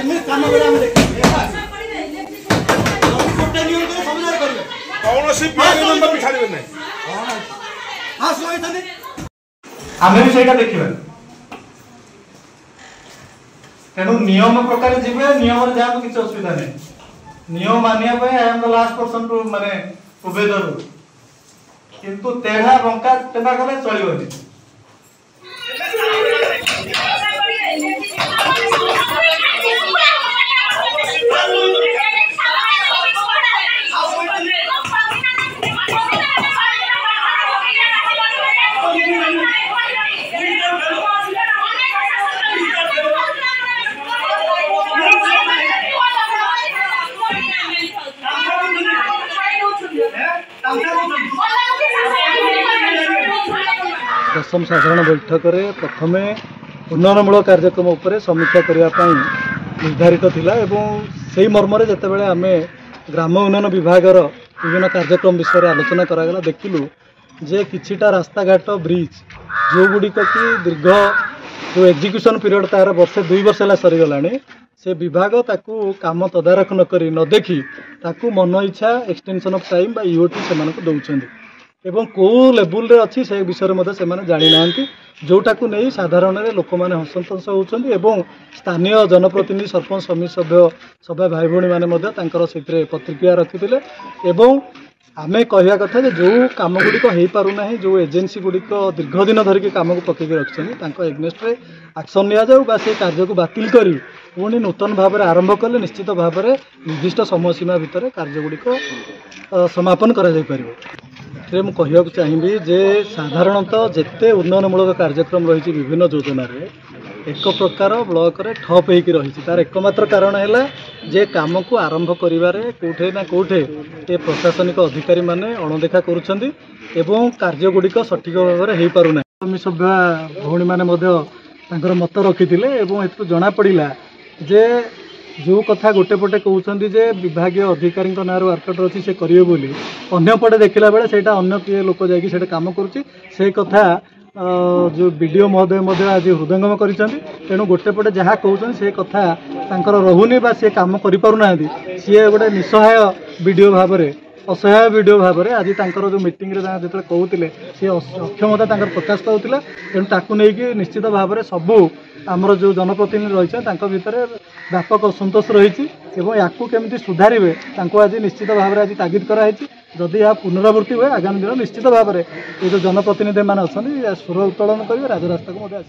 आमे भी सेटा देखिबा तेणु नियम प्रकार जीवे नियम रे जाम किछ असुविधा नै नियम मानिया पे I am the last person to माने उबे द रूल किंतु तेढ़ा बंका तेबा गले चलिबनी दशम साधारण बैठक में प्रथम उन्नयनमूलक कार्यक्रम उपर समीक्षा करने निर्धारित थिला एवं से मर्म जितेबाला आम ग्राम उन्नयन विभागर विभिन्न कार्यक्रम विषय आलोचना करागला देखिलु जे किछिटा रास्ता घाट ब्रिज जो गुड़िक कि दीर्घ जो एग्जीक्यूशन पीरियड तार वर्षे 2 वर्ष है सरीगला से विभाग ताकू काम तदारख न देखी ताकू मन इच्छा एक्सटेंशन ऑफ टाइम बा ईओटी से दौरान एवं कौ लेवल रे अच्छी से विषय में से जानी ना जोटा को नहीं साधारण लोक मैंने हसंतोष होती स्थानीय जनप्रतिनिधि सरपंच समिति सभ्य सभा भाई भौणी मैंने से प्रतिक्रिया रखी एवं आमे कहवा कथा जो कम गुड़िक हो पारना जो एजेन्सी गुड़िक दीर्घ दिन धरिकी कम को पकईक रखिंट एग्नेस्ट रे एक्शन नि जाऊ से कार्य को बातिल करी पुणी नूतन भाव में आरंभ कले निश्चित भाव में निर्दिष्ट समय सीमा भितर कार्य गुड़िक समापन कर मुझे चाहिए जे साधारणतः जिते उन्नयनमूलक कार्यक्रम रही विभिन्न योजना एक प्रकार ब्लॉक रे ठप होकर रही तार एकमात्र कारण है जे काम को आरंभ करिवारे कोठे ना कोठे ये प्रशासनिक अधिकारी माने अणदेखा करुछंदी एवं कार्य गुड़िक सठिक भाव में हो पारुना सभ्या भौणी मैंने मत रखिथिले एवं एतु जना पड़िला जे जो कथा गोटे पटे कहते जे विभागीय अधिकारी ना वर्कआउट अच्छी से करेंगे बोली अन्य पटे देखला बेले सेटा अन्य किए लोक जाकि काम करुच्ची से कथा जो वीडियो महोदय आज हृदयंगम कर तेणु गोटे पटे जहाँ कहते से कथा रहुनी बा सी कम करना सी गोटे निसहाय वीडियो भाव में असहाय वीडियो भाव में आज जो मीटिंग जो कहते सी अक्षमता प्रकाश पाला तेणु ताकू नहीं निश्चित भाव में सबू आमर जो जनप्रतिनिधि रही भितर व्यापक असंतोष रही या केमती सुधारे आज निश्चित भाव में आज तागिद कराई जदि यह पुनरावृत्ति हुए आगामी दिन निश्चित भाव में ये जो जनप्रतिनिधि मैंने अच्छा सुर उत्तोलन करेंगे राजरास्ता को